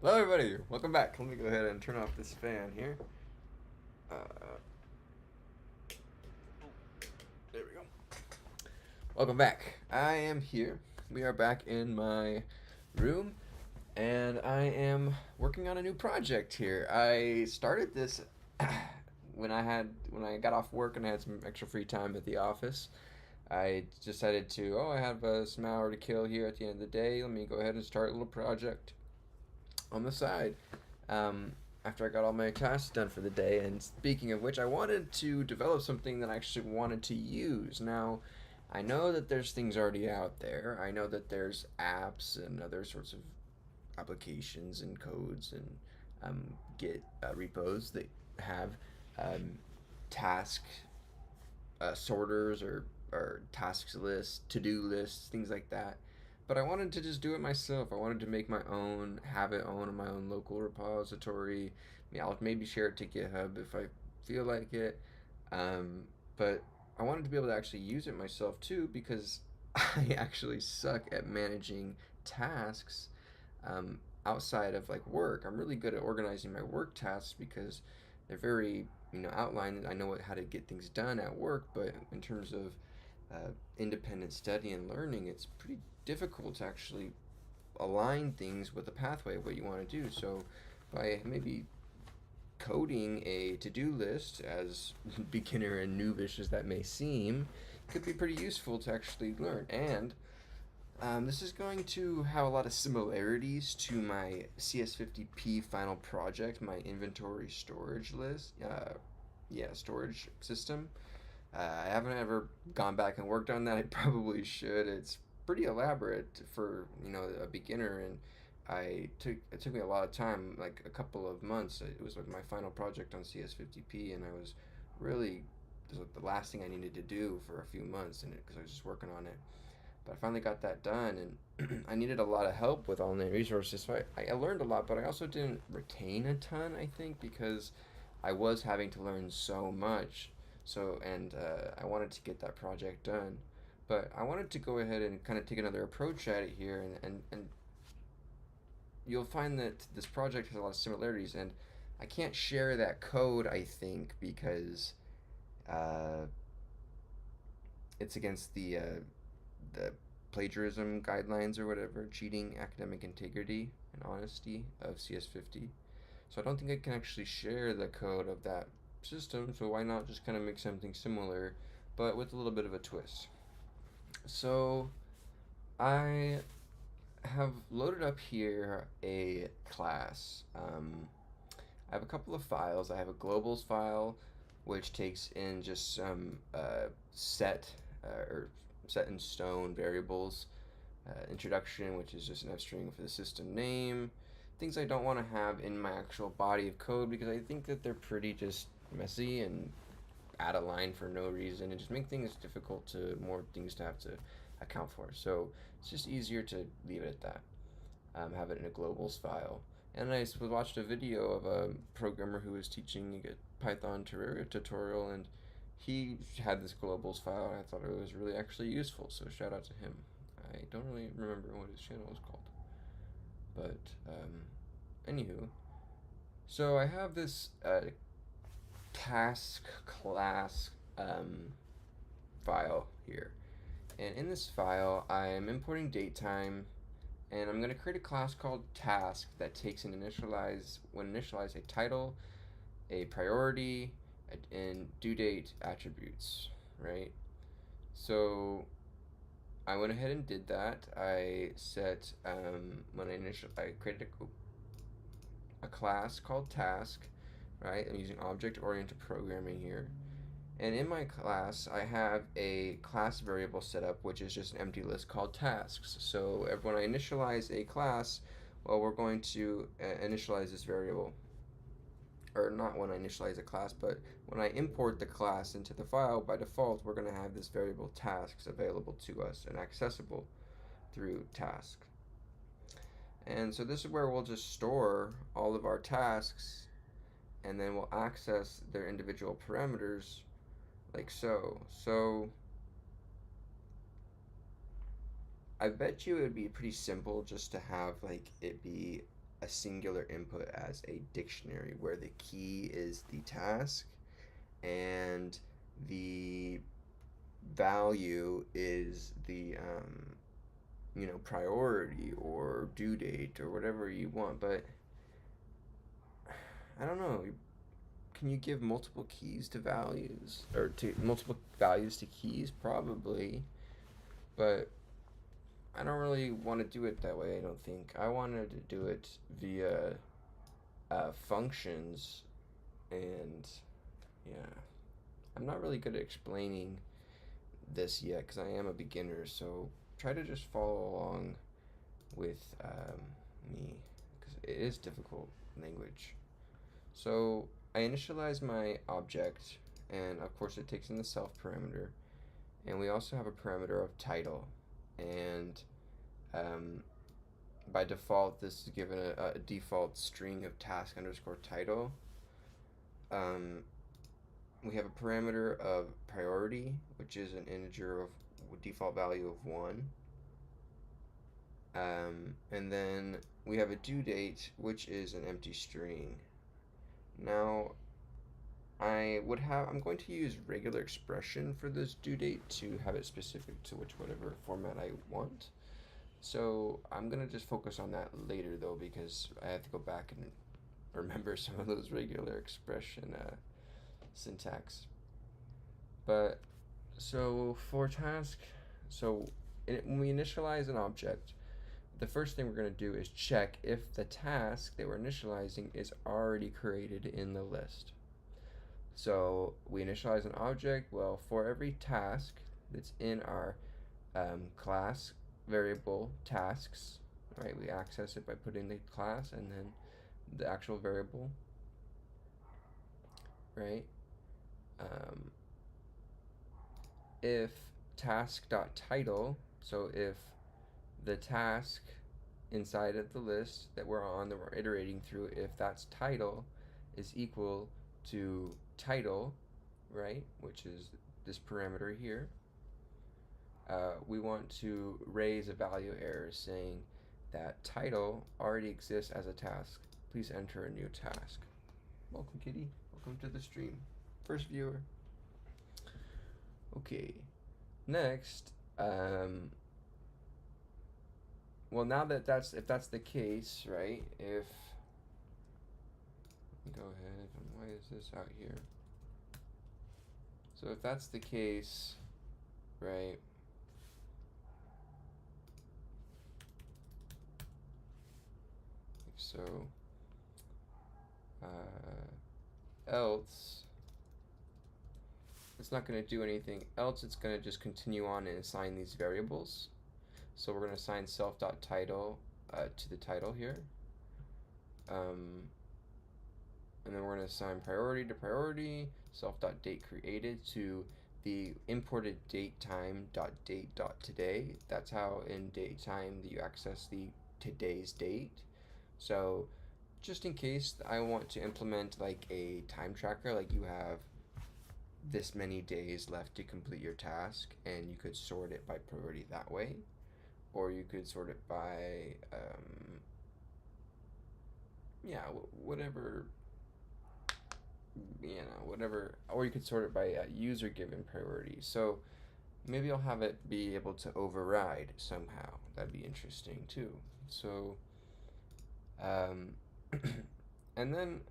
Hello, everybody. Welcome back. Let me go ahead and turn off this fan here. Uh, there we go. Welcome back. I am here. We are back in my room, and I am working on a new project here. I started this when I got off work and I had some extra free time at the office. I decided I have some hour to kill here at the end of the day. Let me go ahead and start a little project on the side. Um, After I got all my tasks done for the day. And speaking of which, I wanted to develop something that I actually wanted to use. Now, I know that there's things already out there. I know that there's apps and other sorts of applications and codes and Git repos that have um, task sorters or tasks lists, to do lists, things like that. But I wanted to just do it myself. I wanted to make my own, have it own my own local repository. Yeah, I'll maybe share it to GitHub if I feel like it. Um, but I wanted to be able to actually use it myself too because I actually suck at managing tasks um, outside of like work. I'm really good at organizing my work tasks because they're very outlined. I know how to get things done at work, but in terms of independent study and learning, it's pretty difficult to actually align things with a pathway of what you want to do. So by maybe coding a to-do list, as beginner and noobish as that may seem, could be pretty useful to actually learn. And this is going to have a lot of similarities to my CS50P final project, my inventory storage list. Storage system. I haven't ever gone back and worked on that. I probably should. It's pretty elaborate for a beginner, and it took me a lot of time, like a couple of months. It was like my final project on CS50P, and I was really it was like the last thing I needed to do for a few months, and because I was just working on it. But I finally got that done, and I needed a lot of help with online resources. So I learned a lot, but I also didn't retain a ton, I think, because I was having to learn so much. I wanted to get that project done. But I wanted to go ahead and kind of take another approach at it here, and you'll find that this project has a lot of similarities, and I can't share that code, I think, because uh, it's against the plagiarism guidelines or whatever, cheating academic integrity and honesty of CS50. So I don't think I can actually share the code of that system, so why not just kind of make something similar, but with a little bit of a twist. So I have loaded up here a class. I have a couple of files. I have a globals file, which takes in just some or set in stone variables. Introduction, which is just an F string for the system name. Things I don't want to have in my actual body of code because I think that they're pretty just messy and add a line for no reason and just make things difficult to more things to have to account for. So it's just easier to leave it at that. Have it in a globals file. And I watched a video of a programmer who was teaching a Python Terraria tutorial, and he had this globals file, and I thought it was really actually useful. So shout out to him. I don't really remember what his channel was called, but anywho, so I have this task class file here, and in this file, I am importing datetime, and I'm going to create a class called task that takes and initialize a title, a priority, and due date attributes, right? So I went ahead and did that. I set I created a class called task, right? I'm using object-oriented programming here. And in my class, I have a class variable set up, which is just an empty list called tasks. So when I initialize a class, well, we're going to initialize this variable. Or not when I initialize a class, but when I import the class into the file, by default, we're going to have this variable tasks available to us and accessible through task. And so this is where we'll just store all of our tasks, and then we'll access their individual parameters like so. So I bet you it would be pretty simple just to have like it be a singular input as a dictionary where the key is the task and the value is the priority or due date or whatever you want. But I don't know. Can you give multiple keys to values or to multiple values to keys? Probably, but I don't really want to do it that way. I don't think I wanted to do it via functions, and yeah, I'm not really good at explaining this yet because I am a beginner. So try to just follow along with me because it is difficult language. So I initialize my object, and of course it takes in the self parameter, and we also have a parameter of title, and um, by default this is given a default string of task underscore title. Um, we have a parameter of priority, which is an integer of default value of 1. And then we have a due date, which is an empty string. Now, I'm going to use regular expression for this due date to have it specific to whatever format I want. So I'm gonna just focus on that later though, because I have to go back and remember some of those regular expression syntax. But so for task, when we initialize an object, the first thing we're going to do is check if the task that we're initializing is already created in the list. So we initialize an object. Well, for every task that's in our class variable tasks, right? We access it by putting the class and then the actual variable, right? If task.title, so if the task inside of the list that that we're iterating through, if that's title is equal to title, right, which is this parameter here, we want to raise a value error saying that title already exists as a task. Please enter a new task. Welcome, Kitty. Welcome to the stream. First viewer. Okay. Next, well, now if that's the case, right? If go ahead, why is this out here? So if that's the case, right? So, else, it's not going to do anything else. It's going to just continue on and assign these variables. So we're going to assign self.title to the title here. And then we're going to assign priority to priority, self.date created to the imported datetime.date.today. That's how in datetime you access the today's date. So just in case I want to implement like a time tracker, like you have this many days left to complete your task, and you could sort it by priority that way, or you could sort it by whatever, whatever, or you could sort it by user given priority. So maybe I'll have it be able to override somehow. That'd be interesting too. So and then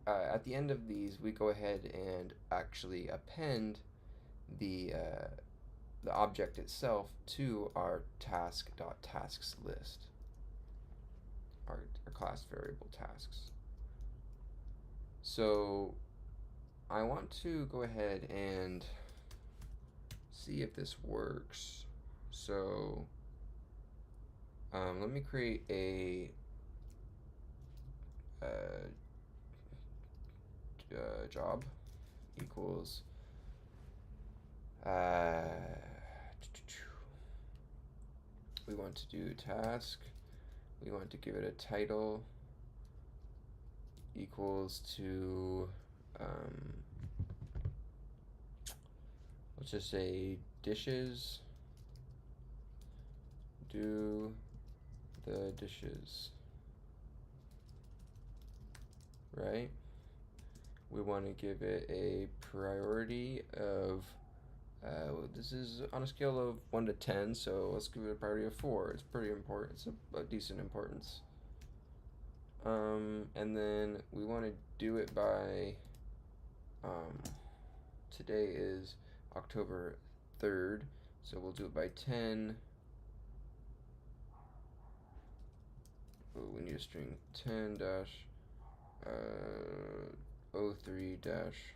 at the end of these, we go ahead and actually append the object itself to our task.tasks list, our class variable tasks. So I want to go ahead and see if this works. So let me create a job equals we want to do task, we want to give it a title equals to let's just say dishes, do the dishes. right? We want to give it a priority of, this is on a scale of 1 to 10, so let's give it a priority of 4. It's pretty important. It's a decent importance. And then we want to do it by, today is October 3rd, so we'll do it by 10. Oh, we need a string 10 dash 03 dash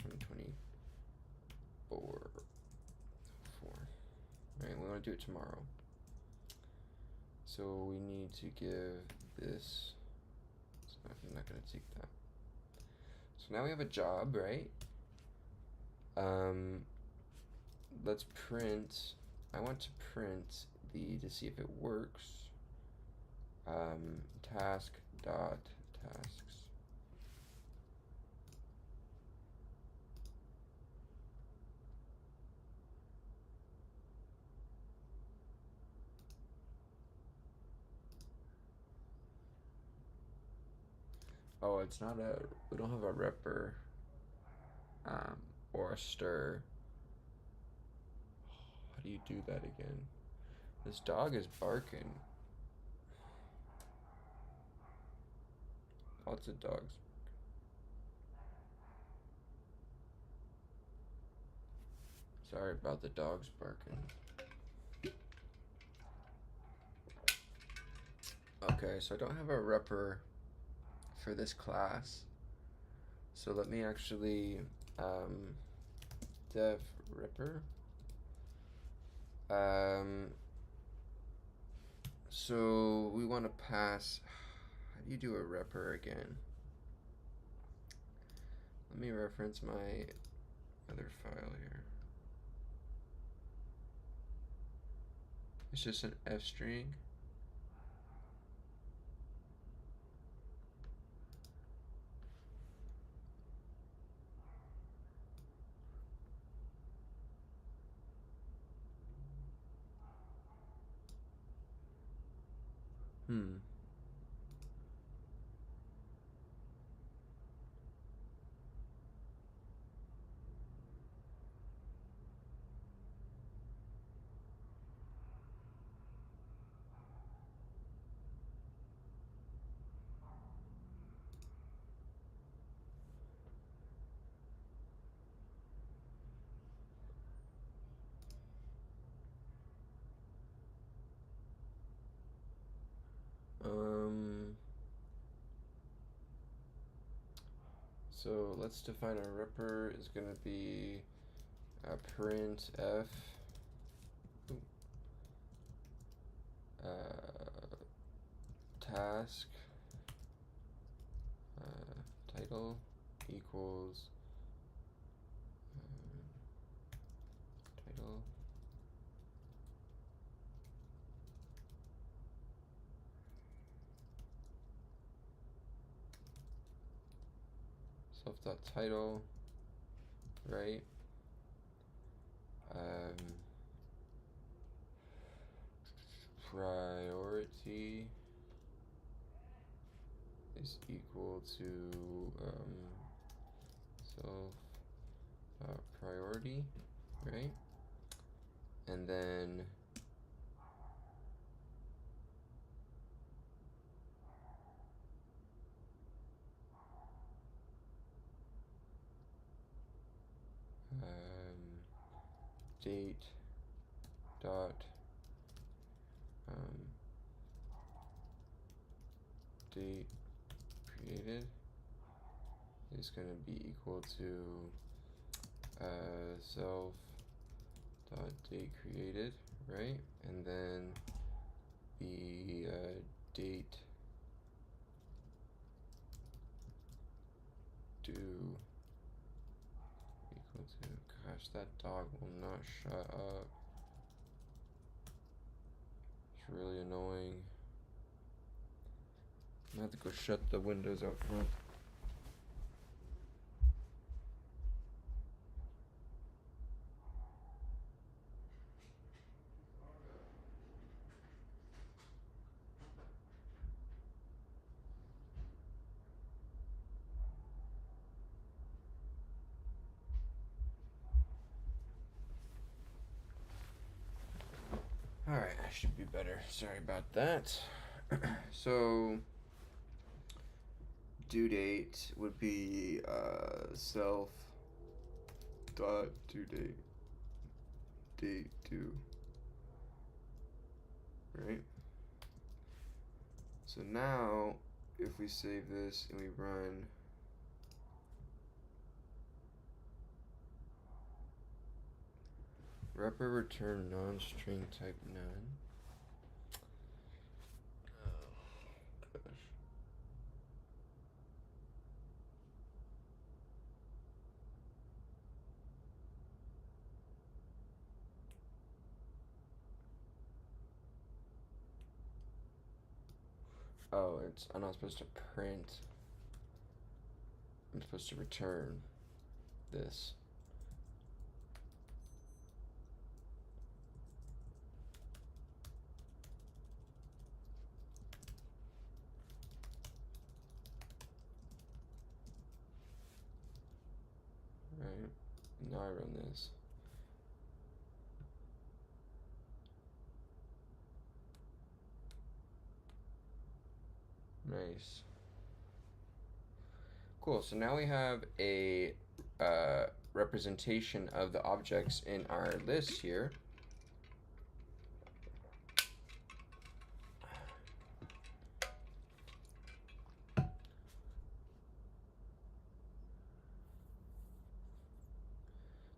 2024. Right, we want to do it tomorrow. So we need to give this, so I'm not going to take that. So now we have a job, right? Let's print, I want to print to see if it works. Task dot tasks. Oh, it's not we don't have a repr, or a stir. How do you do that again? This dog is barking. Lots of dogs. Sorry about the dogs barking. Okay, so I don't have a repr for this class. So let me actually dev repr. So we want to pass, how do you do a repr again? Let me reference my other file here. It's just an F string. So let's define our repr is going to be print f task title equals title self.title, right? Priority is equal to self priority, right? And then date dot date created is going to be equal to self dot date created, right? And then the date due equal to, gosh, that dog will not shut up. It's really annoying. I'm gonna have to go shut the windows out front. I should be better. Sorry about that. So, due date would be self dot due date date due, right? So now, if we save this and we run repr return non-string type none. Oh gosh. Oh, I'm not supposed to print. I'm supposed to return this. Right. Now I run this. Nice. Cool. So now we have a representation of the objects in our list here.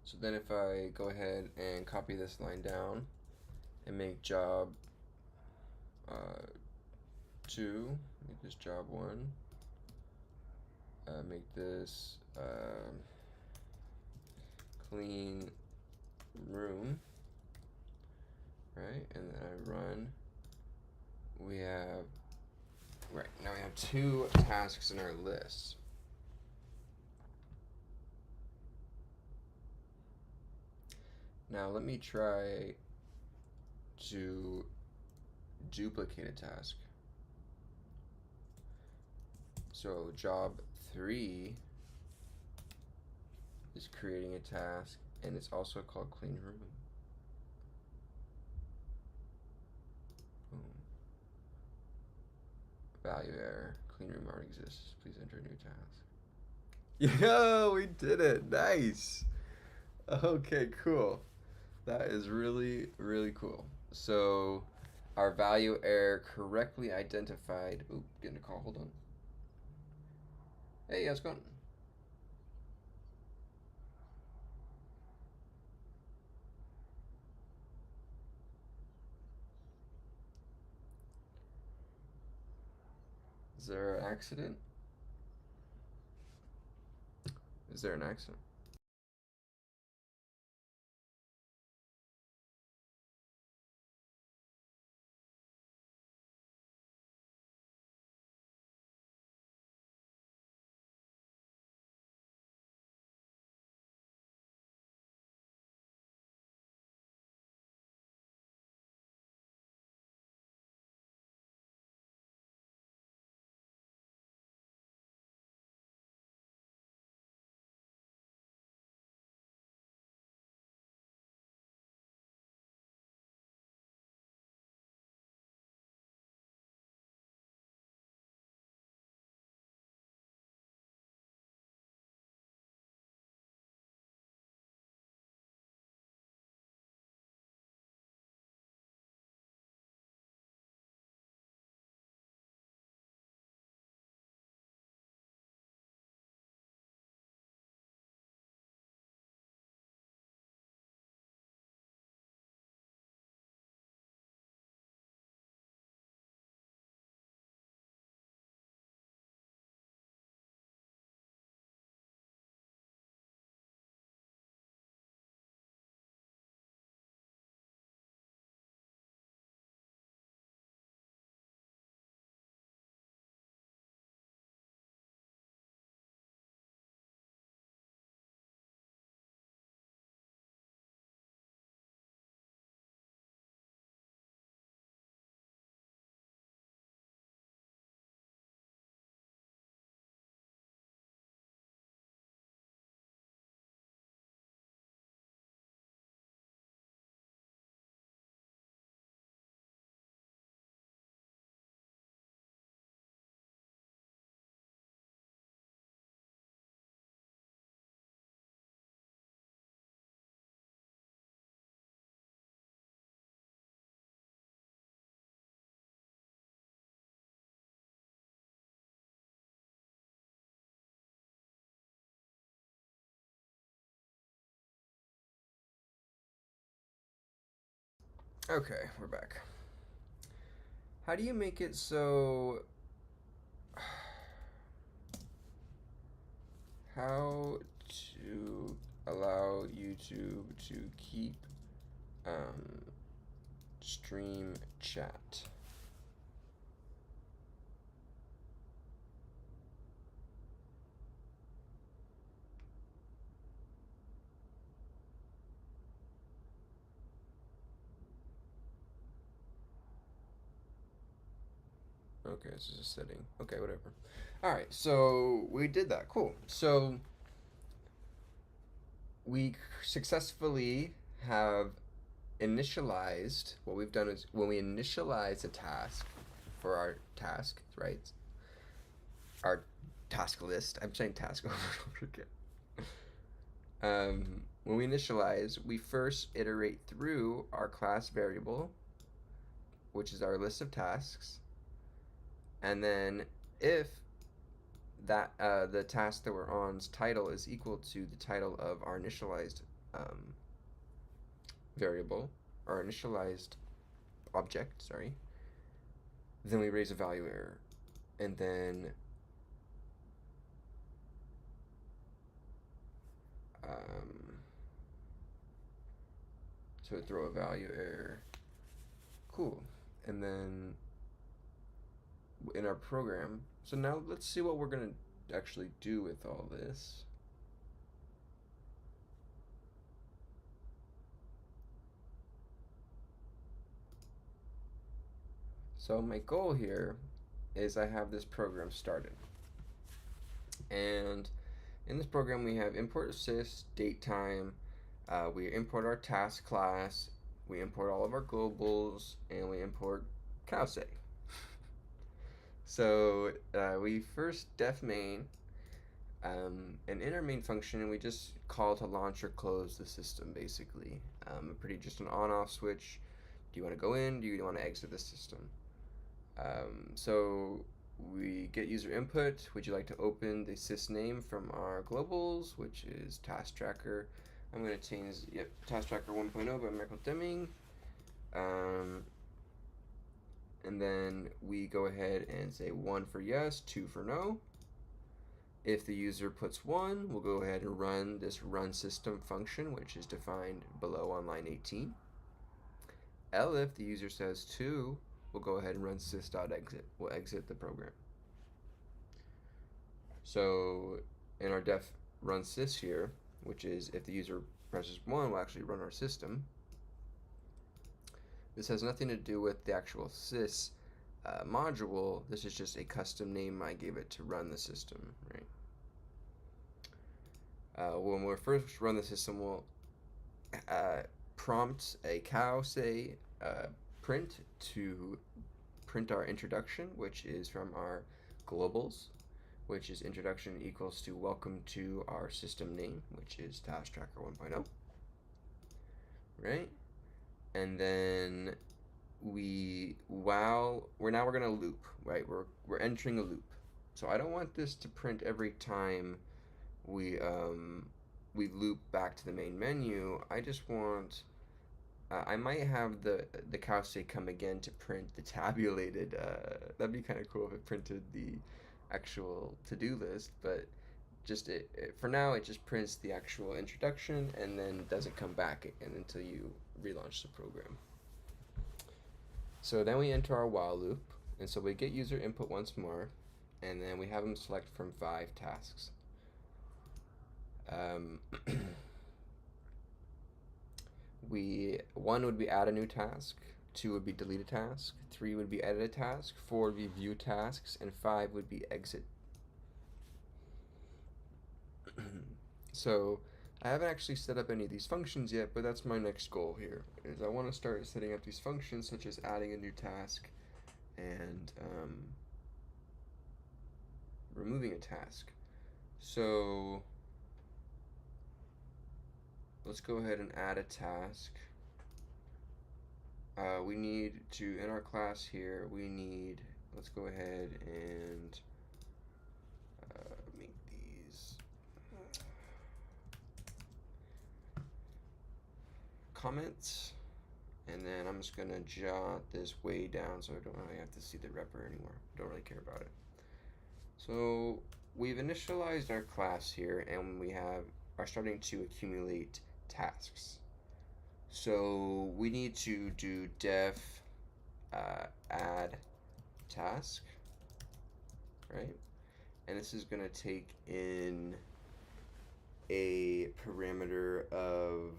So then if I go ahead and copy this line down and make job 2, make this job 1, make this clean room, right? And then I run. We have, right, now we have 2 tasks in our list. Now let me try to duplicate a task. So job 3 is creating a task, and it's also called clean room. Boom. Value error. Clean room already exists. Please enter a new task. Yo, we did it. Nice. Okay, cool. That is really, really cool. So our value error correctly identified. Oop, getting a call. Hold on. Hey, how's it going? Is there an accident? Is there an accident? Okay, we're back. How do you make it so... How to allow YouTube to keep stream chat? Okay, this is a setting. Okay, whatever. Alright, so we did that. Cool. So we successfully have initialized, what we've done is when we initialize a task for our task, right? Our task list. I'm saying task over and over again. When we initialize, we first iterate through our class variable, which is our list of tasks, and then if that the task that we're on's title is equal to the title of our initialized variable, our initialized object, sorry, then we raise a value error, and then so throw a value error. Cool. And then in our program, so now let's see what we're gonna actually do with all this. So my goal here is I have this program started, and in this program we have import sys date time. We import our task class, we import all of our globals, and we import cowsay. So we first def main an inner main function, and we just call to launch or close the system, basically. Pretty just an on-off switch. Do you want to go in? Do you want to exit the system? So we get user input. Would you like to open the sys name from our globals, which is task tracker? I'm going to change, task tracker 1.0 by Michael Deming. And then we go ahead and say 1 for yes, 2 for no. If the user puts 1, we'll go ahead and run this run system function, which is defined below on line 18. If the user says 2, we'll go ahead and run sys.exit. We'll exit the program. So in our def run sys here, which is if the user presses 1, we'll actually run our system. This has nothing to do with the actual sys module. This is just a custom name I gave it to run the system, right? When we first run the system, we'll prompt a cowsay print to print our introduction, which is from our globals, which is introduction equals to welcome to our system name, which is task tracker 1.0, right? And then we're gonna loop, right? We're entering a loop. So I don't want this to print every time we loop back to the main menu. I just want I might have the cowsay come again to print the tabulated. That'd be kind of cool if it printed the actual to-do list, but just for now it just prints the actual introduction and then doesn't come back again until you relaunch the program. So then we enter our while loop, and so we get user input once more, and then we have them select from 5 tasks. One would be add a new task, 2 would be delete a task, 3 would be edit a task, 4 would be view tasks, and 5 would be exit. So I haven't actually set up any of these functions yet, but that's my next goal here, is I want to start setting up these functions such as adding a new task and removing a task. So let's go ahead and add a task. We need to, in our class here, let's go ahead and make these comments. And then I'm just gonna jot this way down so I don't really have to see the repr anymore. Don't really care about it. So we've initialized our class here, and we are starting to accumulate tasks. So we need to do def add task, right? And this is gonna take in a parameter of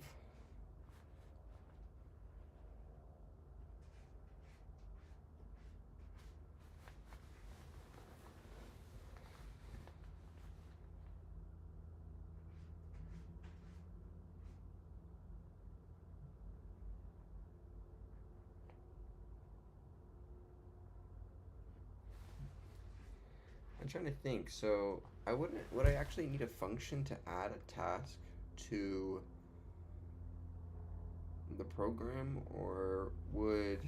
I'm trying to think. So would I actually need a function to add a task to the program, or would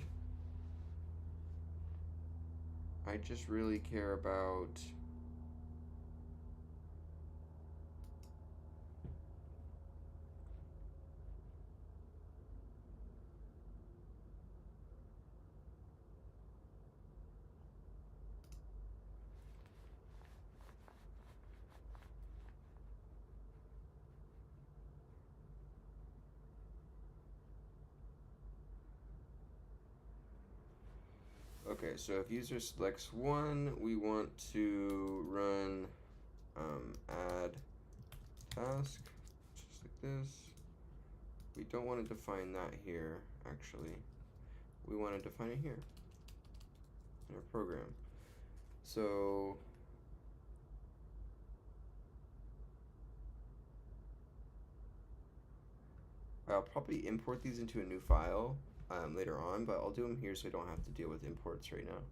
I just really care about okay, so if user selects one, we want to run add task, just like this. We don't want to define that here, actually. We want to define it here in our program. So I'll probably import these into a new file later on, but I'll do them here so I don't have to deal with imports right now.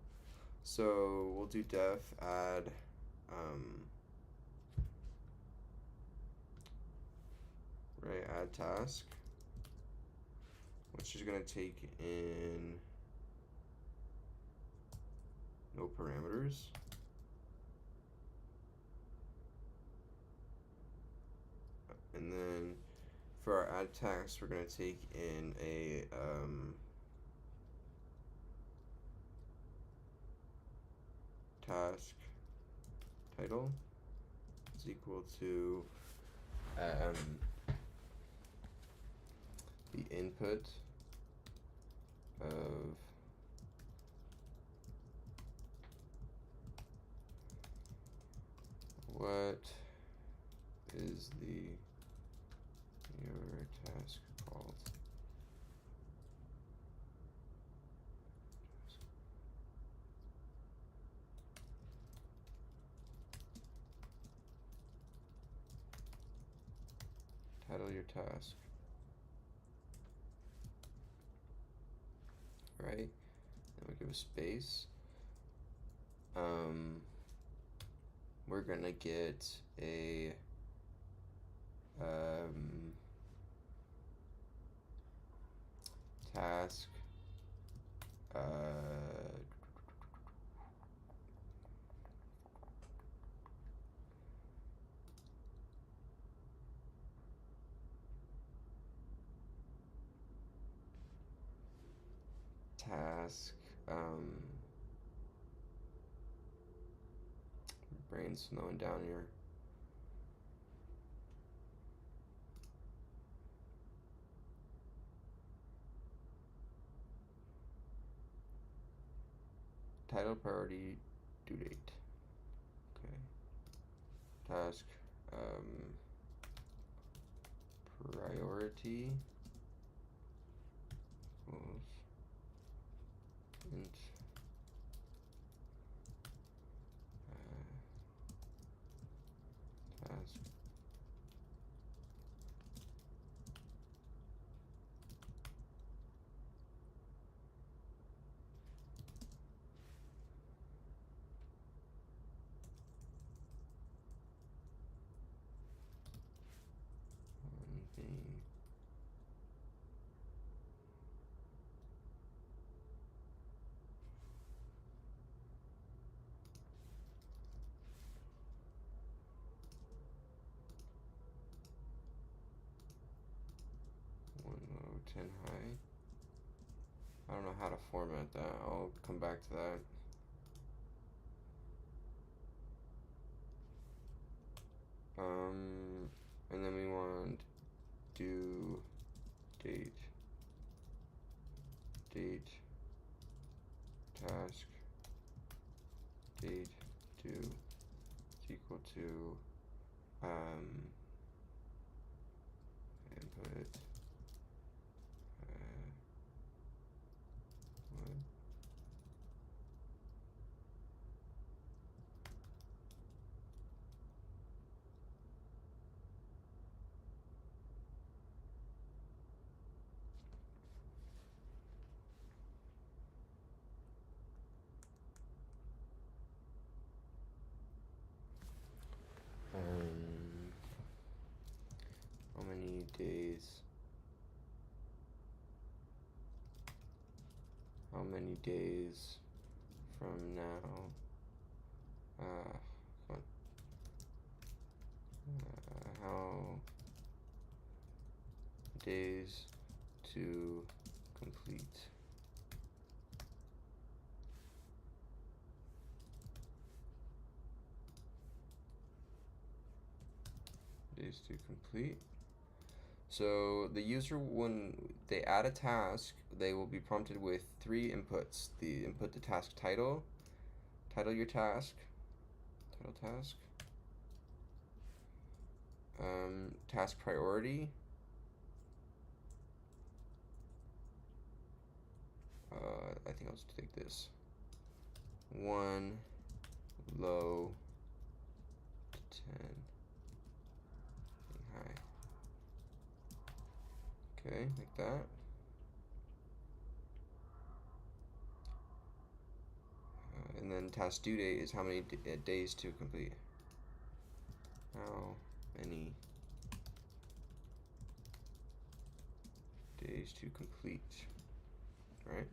So we'll do def add add task, which is going to take in no parameters. And then for our add task, we're going to take in a task title is equal to the input of what is your task called. Title your task. Right? Then we give a space. We're gonna get a task task brain's slowing down here. Title priority due date. Okay. Task priority equals int task on thing. One low, 10 high. I don't know how to format that. I'll come back to that. And then we want do date task date do is equal to input what? How many days? How many days from now? Come on. How days to complete? Days to complete. So the user, when they add a task, they will be prompted with 3 inputs. The input the task title, title your task, title task, task priority, I think I'll just take this, 1 low to 10 high. Okay, like that. And then task due date is how many days to complete. How many days to complete, right?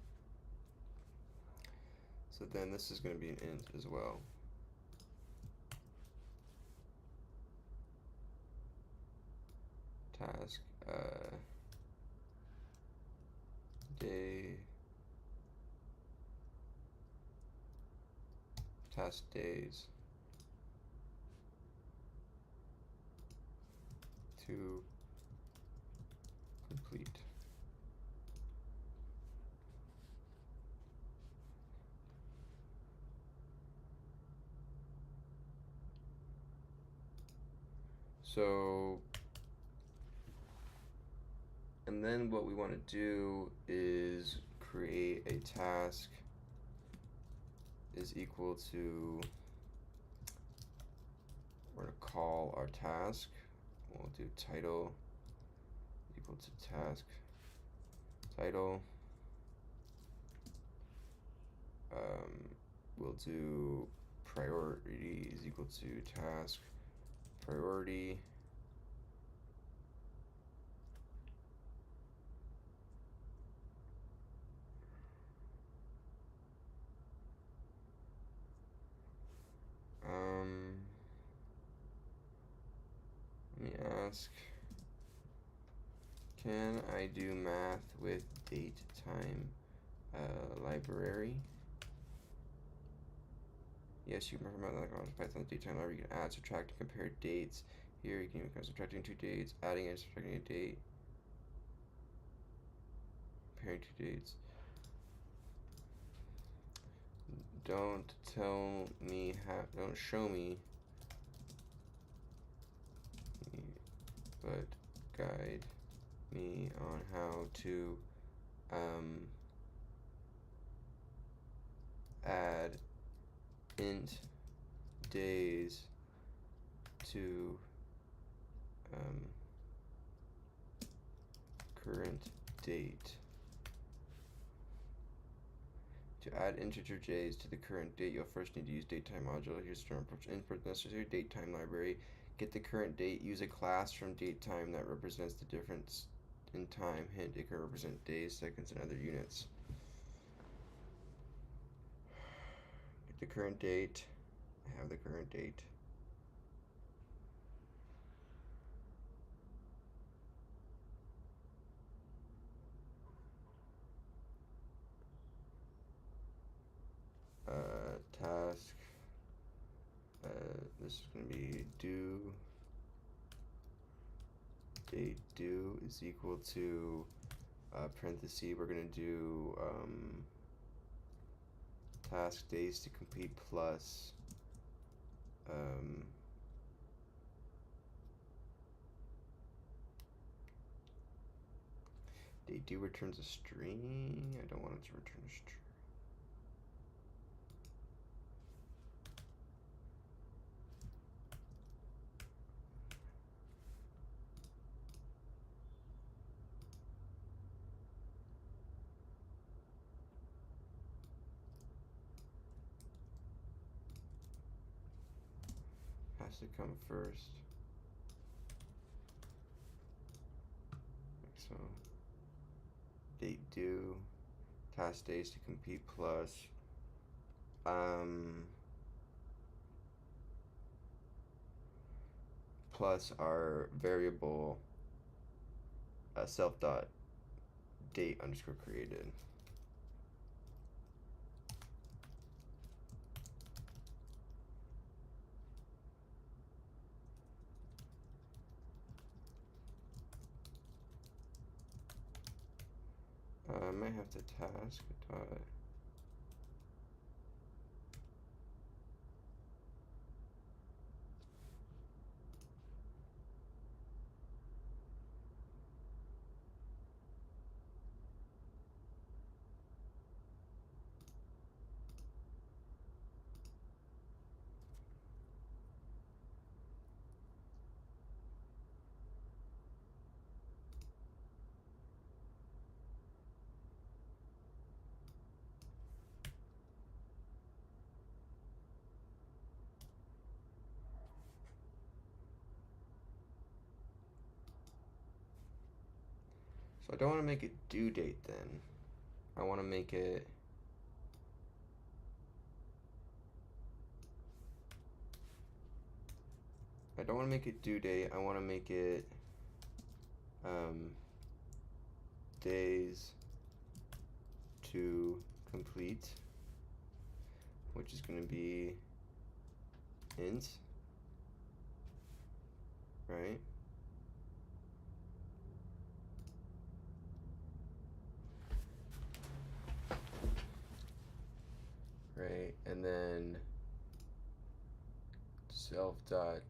So then this is going to be an int as well. Task day task days to complete. So, and then what we want to do is create a task is equal to, we're going to call our task. We'll do title equal to task title. We'll do priority is equal to task priority. Let me ask, can I do math with date time library? Yes, you can perform math like Python date time library. You can add, subtract, and compare dates. Here you can subtracting 2 dates, adding and subtracting a date, comparing 2 dates. Don't tell me how, don't show me, but guide me on how to add int days to current date. To add integer j's to the current date, you'll first need to use datetime module. Here's the term approach. Input necessary datetime library. Get the current date. Use a class from datetime that represents the difference in time. Hint, it can represent days, seconds, and other units. Get the current date. I have the current date. this is going to be date due is equal to parenthesis. We're going to do task days to complete plus date due returns a string. I don't want it to return a string. Has to come first. Like so. Date due, task days to complete plus plus our variable self dot date underscore created. I might have to task dot so I don't want to make it due date then. I want to make it I don't want to make it due date. I want to make it days to complete, which is going to be int, right? Right, and then self dot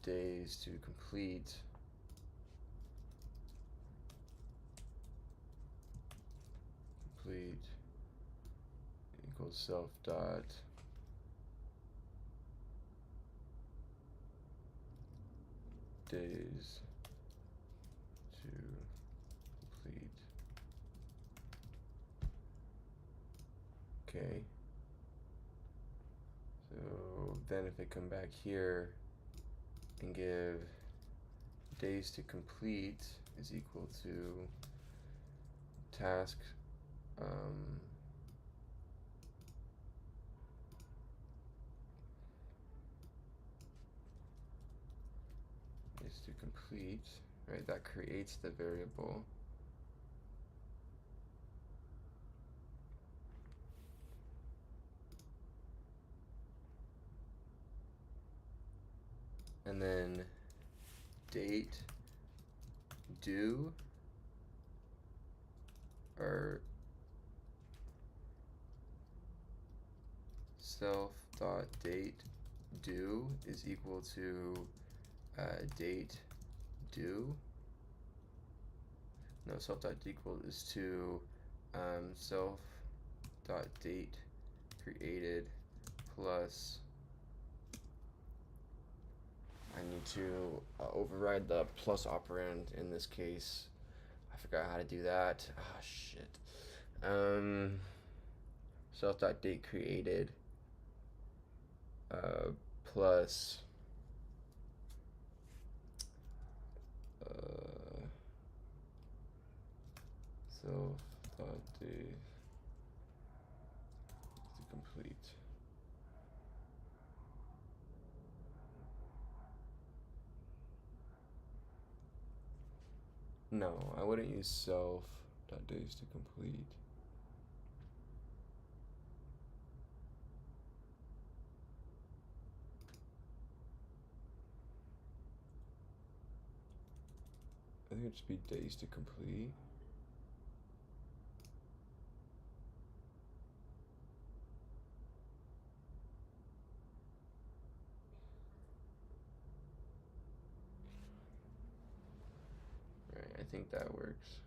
days to complete equals self dot days to complete. Okay. So then if I come back here and give days to complete is equal to task days to complete, right? That creates the variable. And then date due or self dot date due is equal to date due. No, self dot equal is to self dot date created plus I need to override the plus operand in this case. I forgot how to do that. Ah, shit. Self.date created plus self.date to complete. No, I wouldn't use self.days to complete. think it'd just be days to complete. Right, I think that works.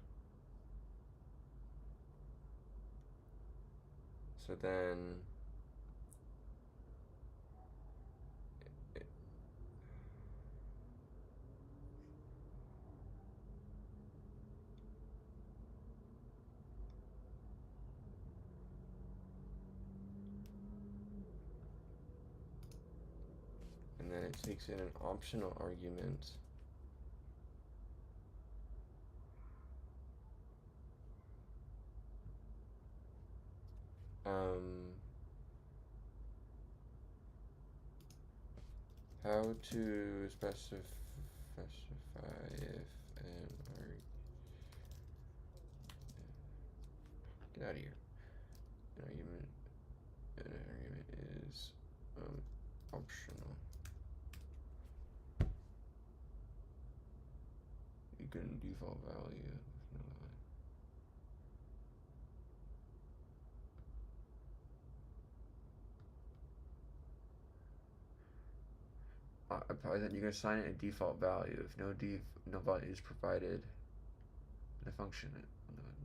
So then and then it takes in an optional argument. How to specify if an get out of here. An argument is optional. You can default value. I probably said you can assign it a default value if no value is provided in a function.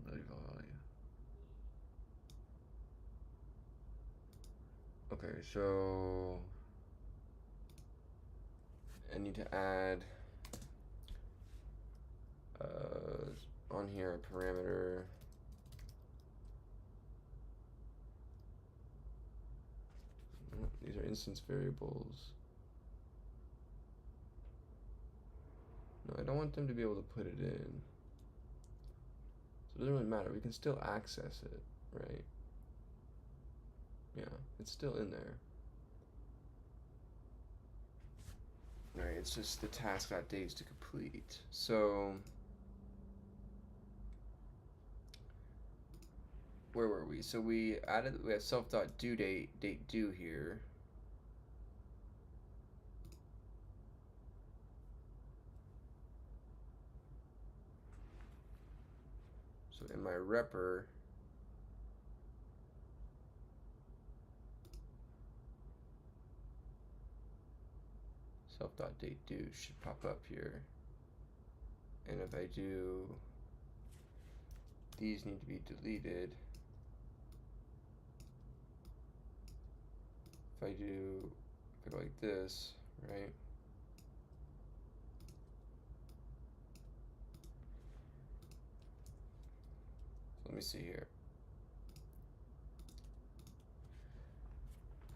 No default value. Okay, so I need to add on here a parameter. These are instance variables. No, I don't want them to be able to put it in. So it doesn't really matter. We can still access it, right? Yeah, it's still in there. Alright, it's just the task got days to complete. So where were we? So we have self.due date due here. So in my repr, self.date due should pop up here. And if I do, these need to be deleted. If I go like this, right? So let me see here.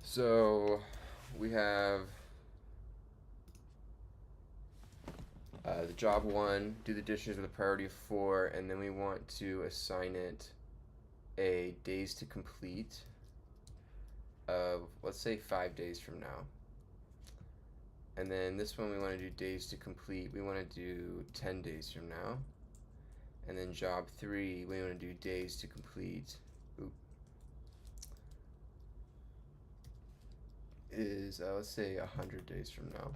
So we have the job 1, do the dishes with a priority of 4, and then we want to assign it a days to complete of, let's say, 5 days from now. And then this one we want to do days to complete. We want to do 10 days from now. And then job 3, we want to do days to complete. Is let's say 100 days from now.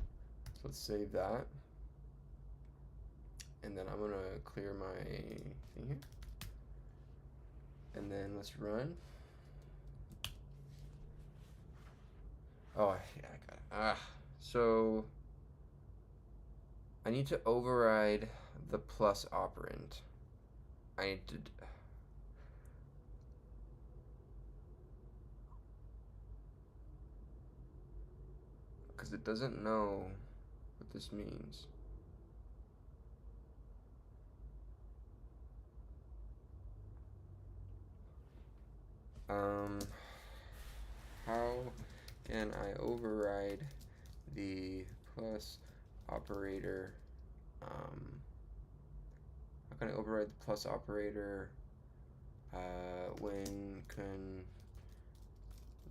So let's save that. And then I'm gonna clear my thing here. And then let's run. Oh yeah, I got it. So I need to override the plus operand. I need to because it doesn't know what this means. How can I override the plus operator? How can I override the plus operator when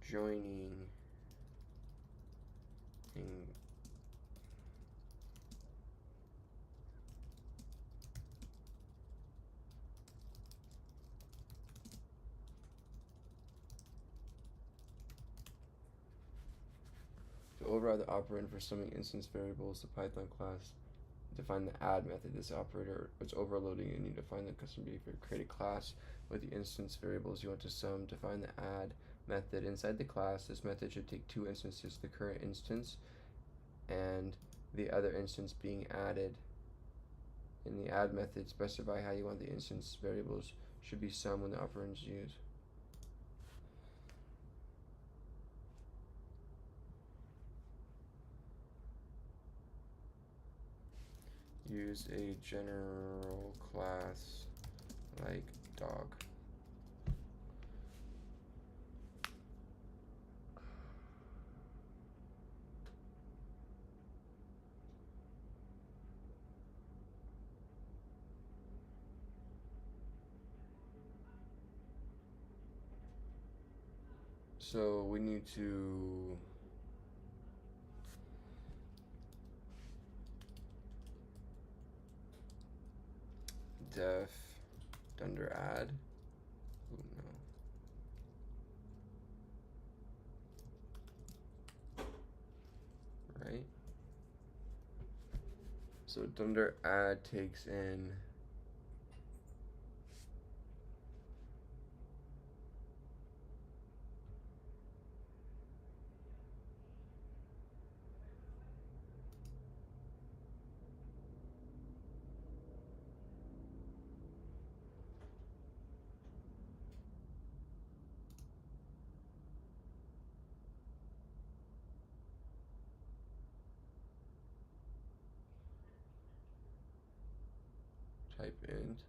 conjoining to override the operand for summing instance variables, the Python class define the add method. This operator is overloading, and you define the custom behavior. Create a class with the instance variables you want to sum. Define the add method inside the class. This method should take two instances, the current instance and the other instance being added. In the add method, specify how you want the instance variables should be summed when the operand is used. Use a general class like dog. So we need to def dunder add. Ooh, no. Right? So dunder add takes in type int.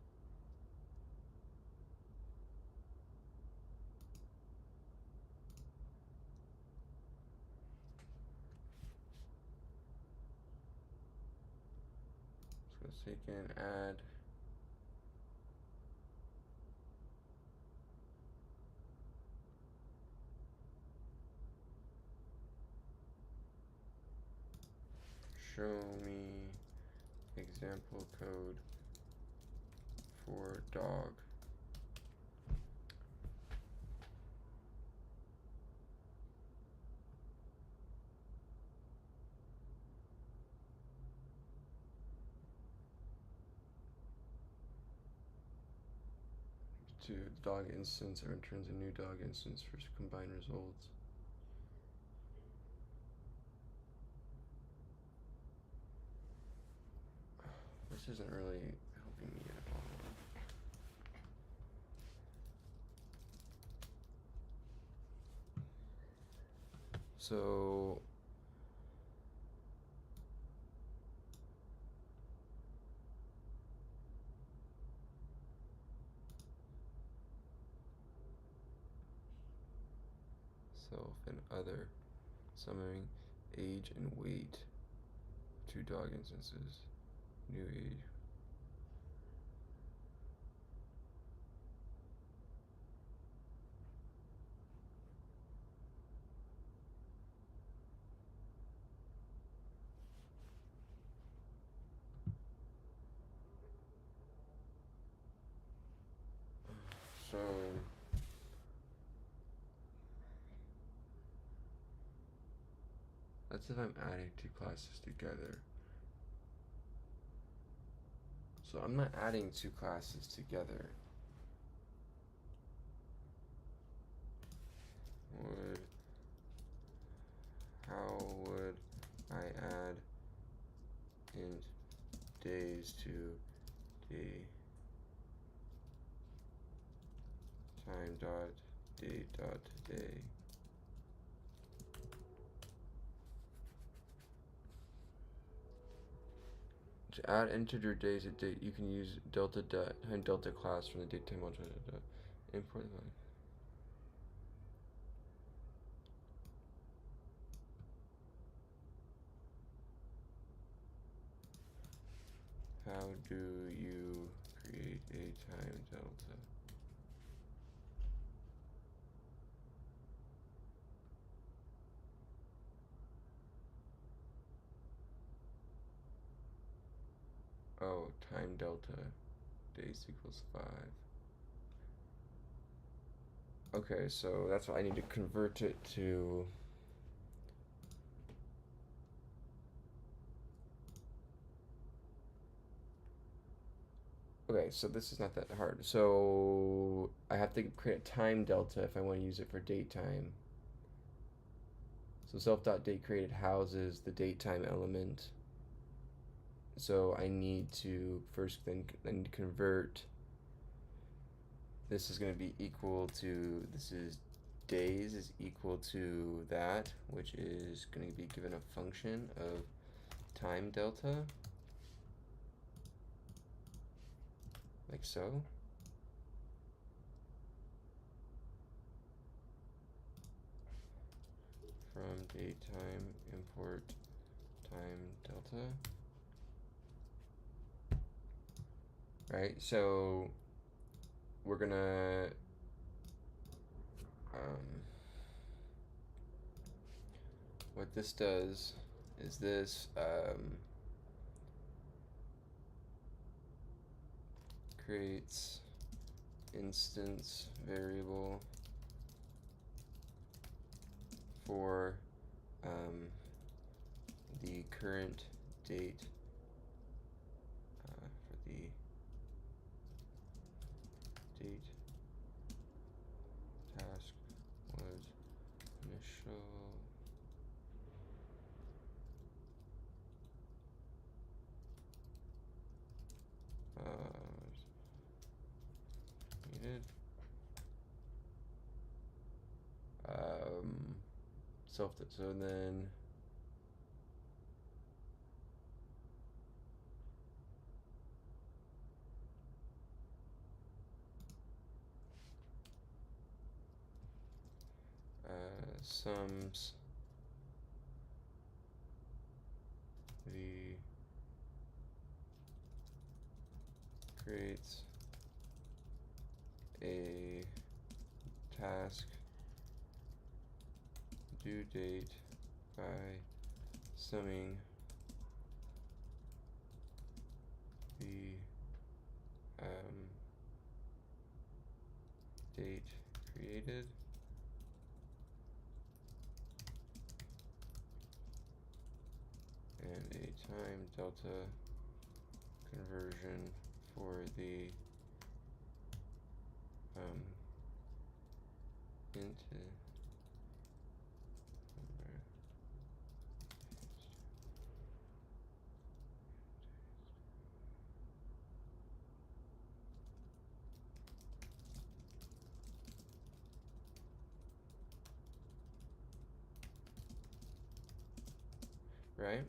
So let's take in add. Show me example code for dog. To dog instance, it returns a new dog instance for combined results. This isn't really helping me at all. So self and other, summoning age and weight, two dog instances, new age. So that's if I'm adding two classes together. So I'm not adding two classes together. How would I add int days to day time dot date dot day? To add integer days at date, you can use delta class from the datetime module. Import line. How do you create a time delta? Oh, time delta days equals 5. Okay, so that's why I need to convert it to Okay, so this is not that hard. So I have to create a time delta if I want to use it for date time. So self.date created houses the date time element. So I need to first then I need to convert. This is going to be equal to, this is days is equal to that, which is going to be given a function of time delta, like so. From date time import time delta. Right, so we're gonna what this does is this creates instance variable for the current date for the date task was initial needed so then sums the creates a task due date by summing the date created and a time delta conversion for the into right?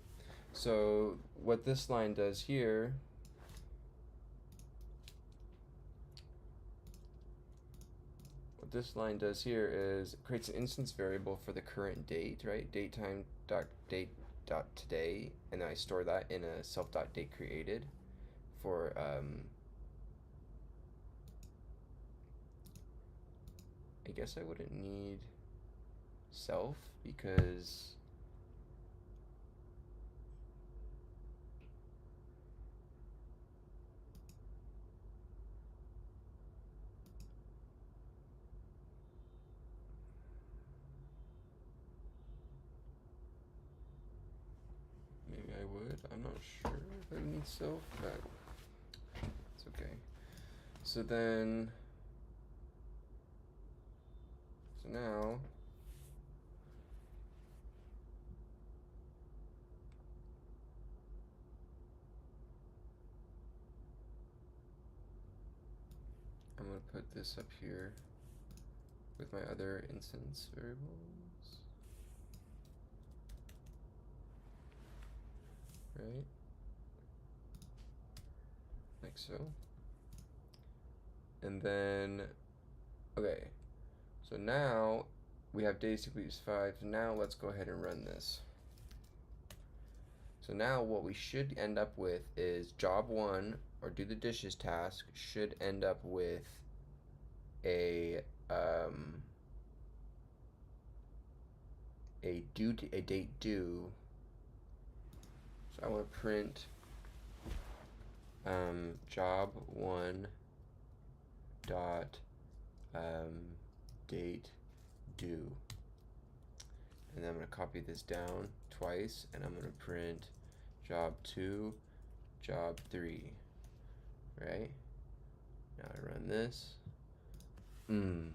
So what this line does here is it creates an instance variable for the current date, right? Date time dot date dot today, and then I store that in a self dot date created for I guess I wouldn't need self because maybe I would. I'm not sure if I need self, but it's okay. So then, so now I'm gonna put this up here with my other instance variables, right? Like so. And then, okay, so now we have days to produce 5. So now let's go ahead and run this. So now what we should end up with is job 1, or do the dishes task, should end up with a date due. So I want to print job 1 dot date due, and then I'm going to copy this down twice, and I'm going to print job 2 job 3, right? Now I run this. Hmm.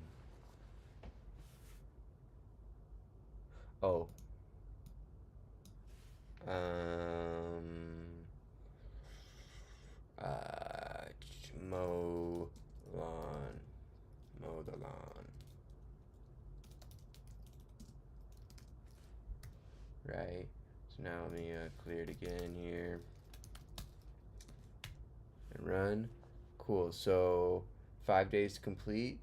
Oh. Um. Mow lawn. Mow the lawn. Right. So now let me clear it again here. And run. Cool. So 5 days to complete.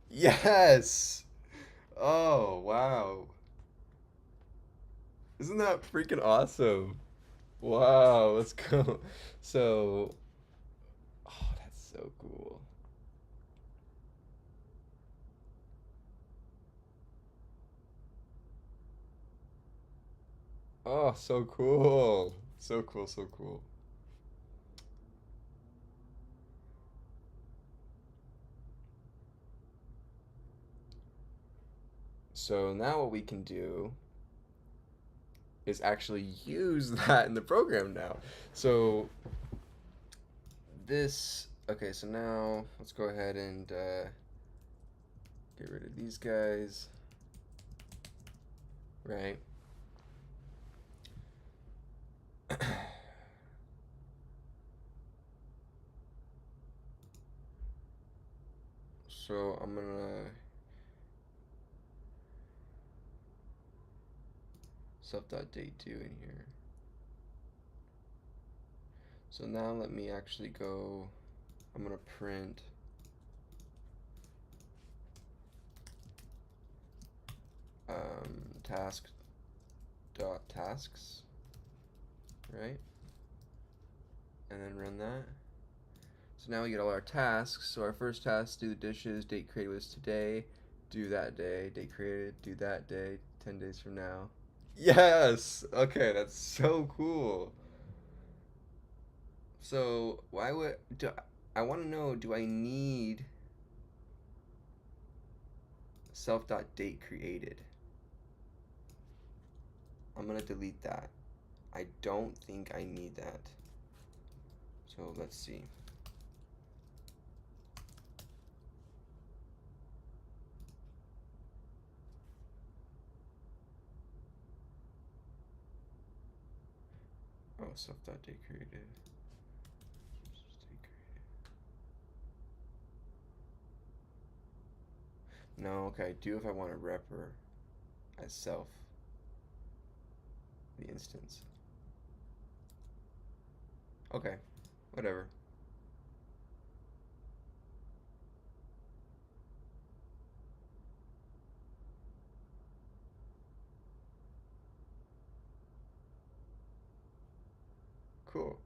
Yes! Oh, wow. Isn't that freaking awesome? Wow, let's go. So, oh, that's so cool. Oh, so cool. So cool, so cool. So now what we can do is actually use that in the program now. So this, okay, so now let's go ahead and get rid of these guys, right? So I'm gonna self.date2 in here. So now let me actually go, I'm gonna print task dot tasks, right? And then run that. So now we get all our tasks. So our first task, do the dishes, date created was today, do that day, date created, do that day, 10 days from now. Yes! Okay, that's so cool. So why would, I want to know, do I need self.date created? I'm gonna delete that. I don't think I need that. So let's see. Oh, self.date created. No, okay, I do if I want to rep her as self, the instance. Okay, whatever. Cool.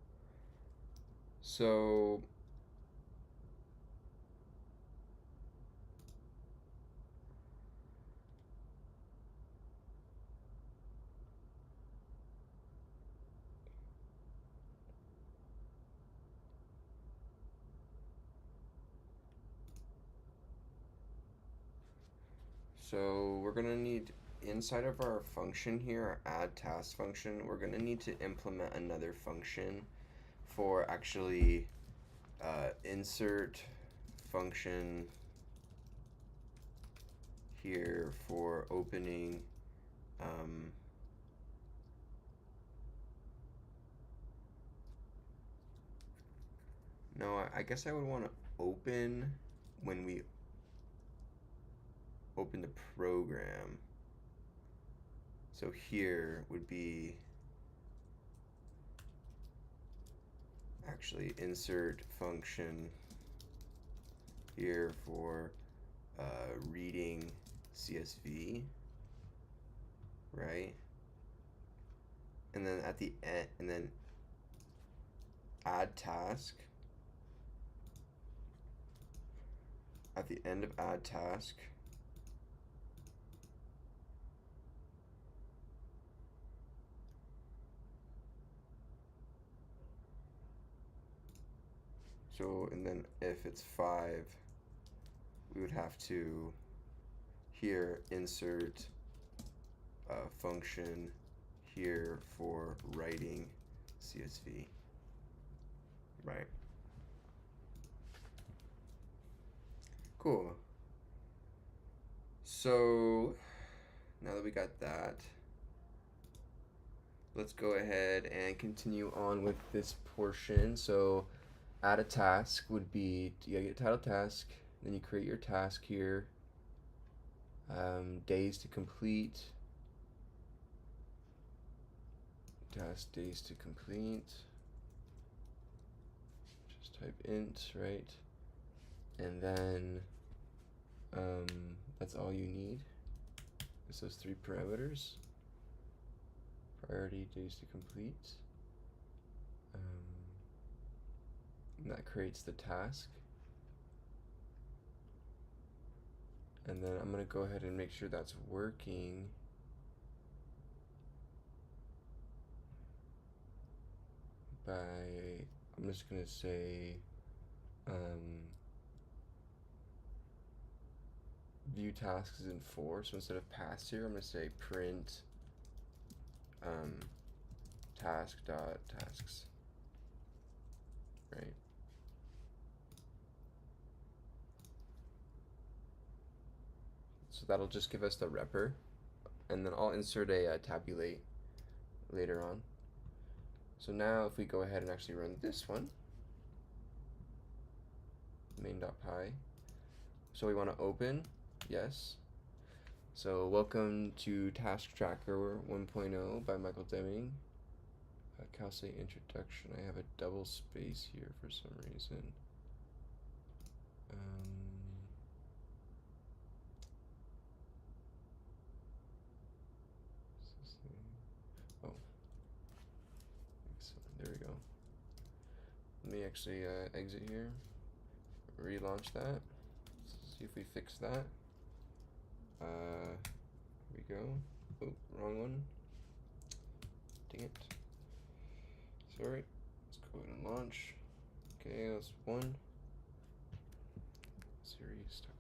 So we're gonna need, inside of our function here, our add task function, we're gonna need to implement another function for actually insert function here for opening no, I guess I would want to open when we open the program. So here would be actually insert function here for reading CSV, right? And then at the end, and then add task. At the end of add task, so, and then if it's 5, we would have to here insert function here for writing CSV, right? Cool. So now that we got that, let's go ahead and continue on with this portion. So add a task would be, you gotta get title task, then you create your task here. Days to complete. Task days to complete. Just type int, right? And then that's all you need. It's those three parameters. Priority days to complete. And that creates the task. And then I'm gonna go ahead and make sure that's working. I'm just gonna say view tasks is in 4, so instead of pass here, I'm gonna say print task dot tasks, right? So that'll just give us the repr, and then I'll insert a tabulate later on. So now if we go ahead and actually run this one, main.py, so we want to open, yes. So welcome to Task Tracker 1.0 by Michael Deming. Calce introduction. I have a double space here for some reason. Oh, excellent. There we go. Let me actually exit here, relaunch that. Let's see if we fix that. Here we go. Oh, wrong one. Dang it. Sorry. Let's go ahead and launch. Okay, that's one. Siri, stop.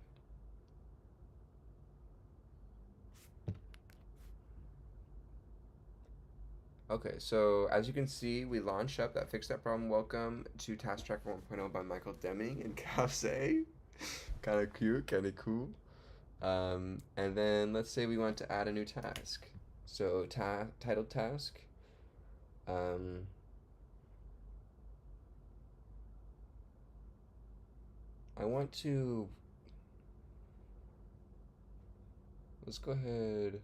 Okay, so as you can see, we launched up that fixed that problem. Welcome to Task Tracker 1.0 by Michael Deming and Calce. Kind of cute, kind of cool. And then let's say we want to add a new task. So title task. I want to, let's go ahead.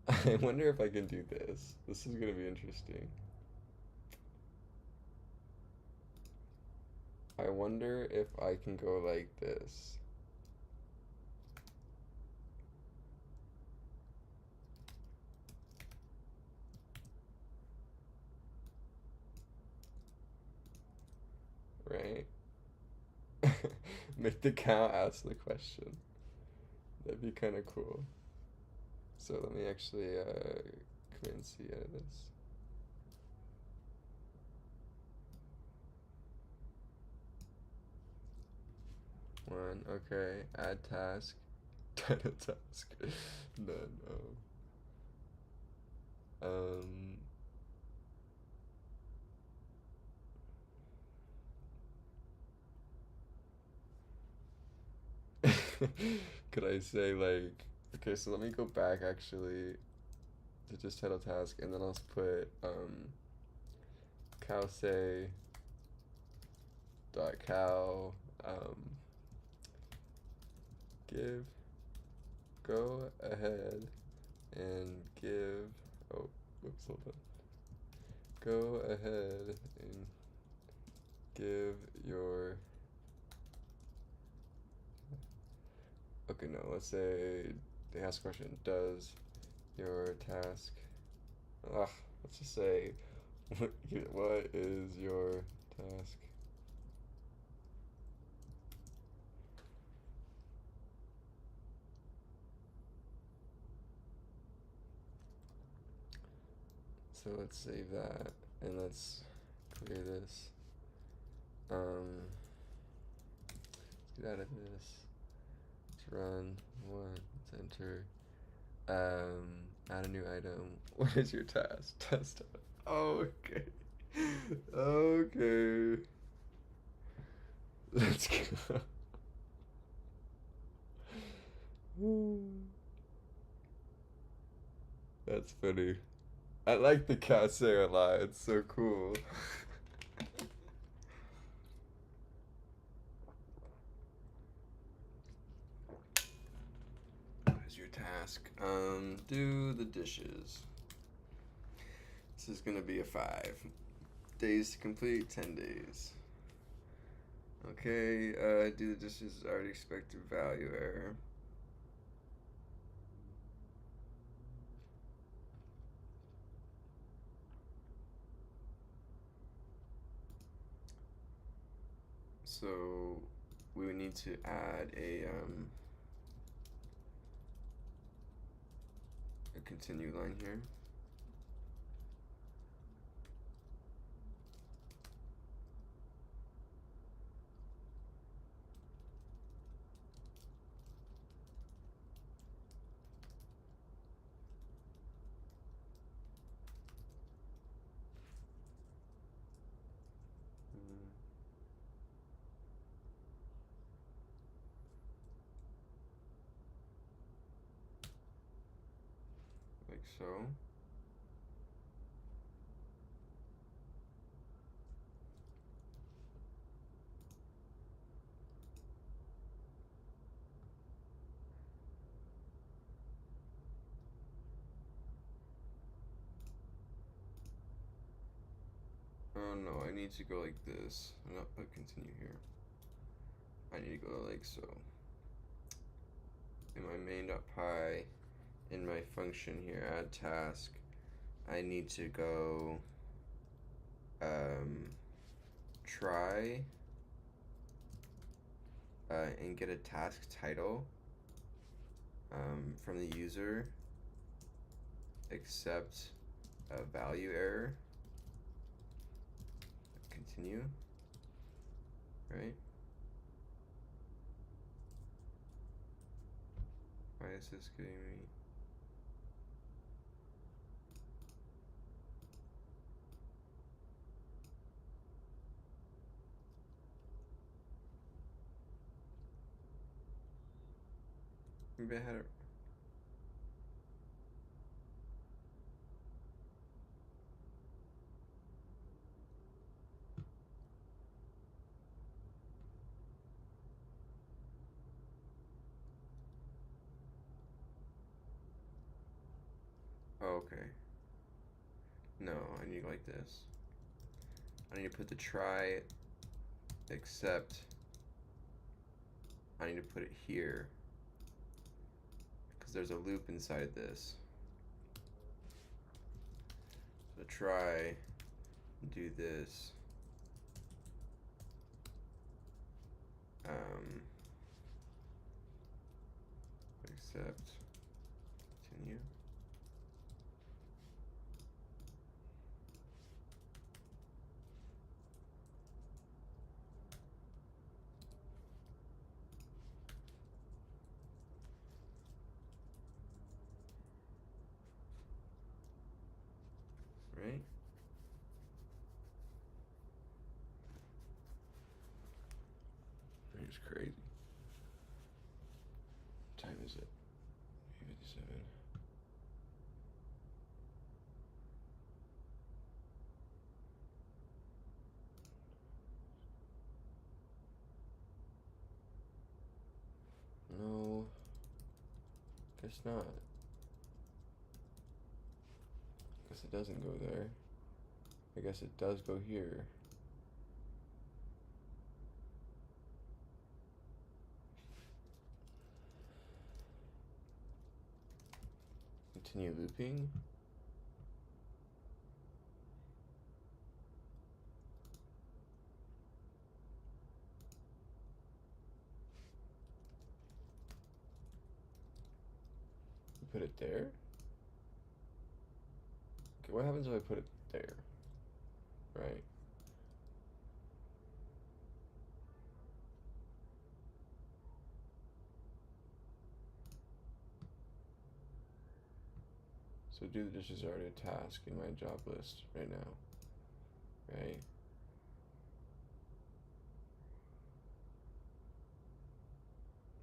I wonder if I can do this. This is gonna be interesting. I wonder if I can go like this. Right? Make the cow ask the question. That'd be kind of cool. So let me actually Command C edit this. One, okay, add task, title task, none, could I say like, okay, so let me go back actually to just title task, and then I'll put calce dot cal give, go ahead and give, oh, whoops, hold on. Go ahead and give your, okay, no, let's say they ask a question, does your task, let's just say, what is your task? So let's save that, and let's clear this. Let's get out of this. Let's run one. Let's enter. Add a new item. What is your task? Test. Oh, okay. Okay. Let's go. That's funny. I like the casse a lot. It's so cool. Here's your task. Do the dishes. This is gonna be a 5. Days to complete, 10 days. Okay, do the dishes, already expected value error. So we would need to add a continue line here. Like so. Oh no, I need to go like this. I'm not put continue here. I need to go like so. In my main.py, in my function here, add task, I need to go try and get a task title from the user, accept a value error, continue, right? Why is this getting me? Maybe I had it. Oh, okay. No, I need like this. I need to put the try, except, I need to put it here, because there's a loop inside this. So try, do this, accept, continue. Right? It's crazy. What time is it? 8:57. No, guess not. Guess it doesn't go there. I guess it does go here. Continue looping. Put it there? Okay, what happens if I put it there? Right. So do the dishes already a task in my job list right now. right?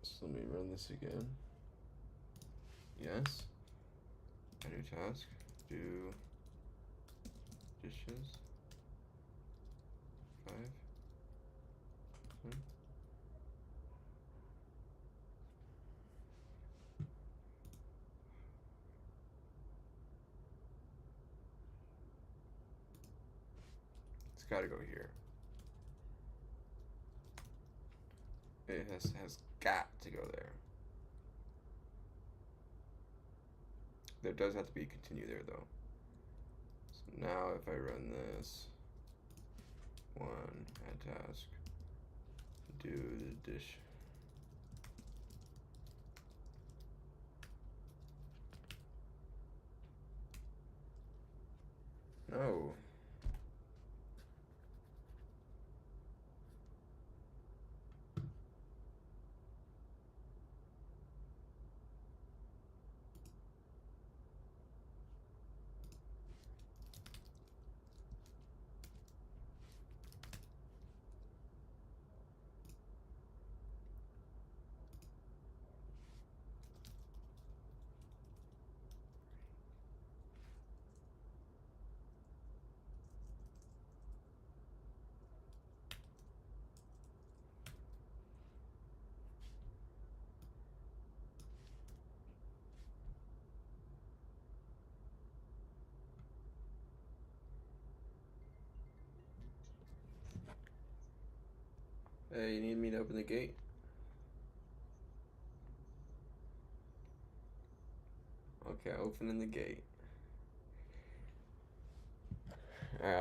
So let me run this again. Yes. A new task. Do dishes. 5. It's got to go here. It has got to go there. There does have to be a continue there though. So now if I run this, 1 add task, do the dish. No. Hey, you need me to open the gate? Okay, opening the gate. Alright,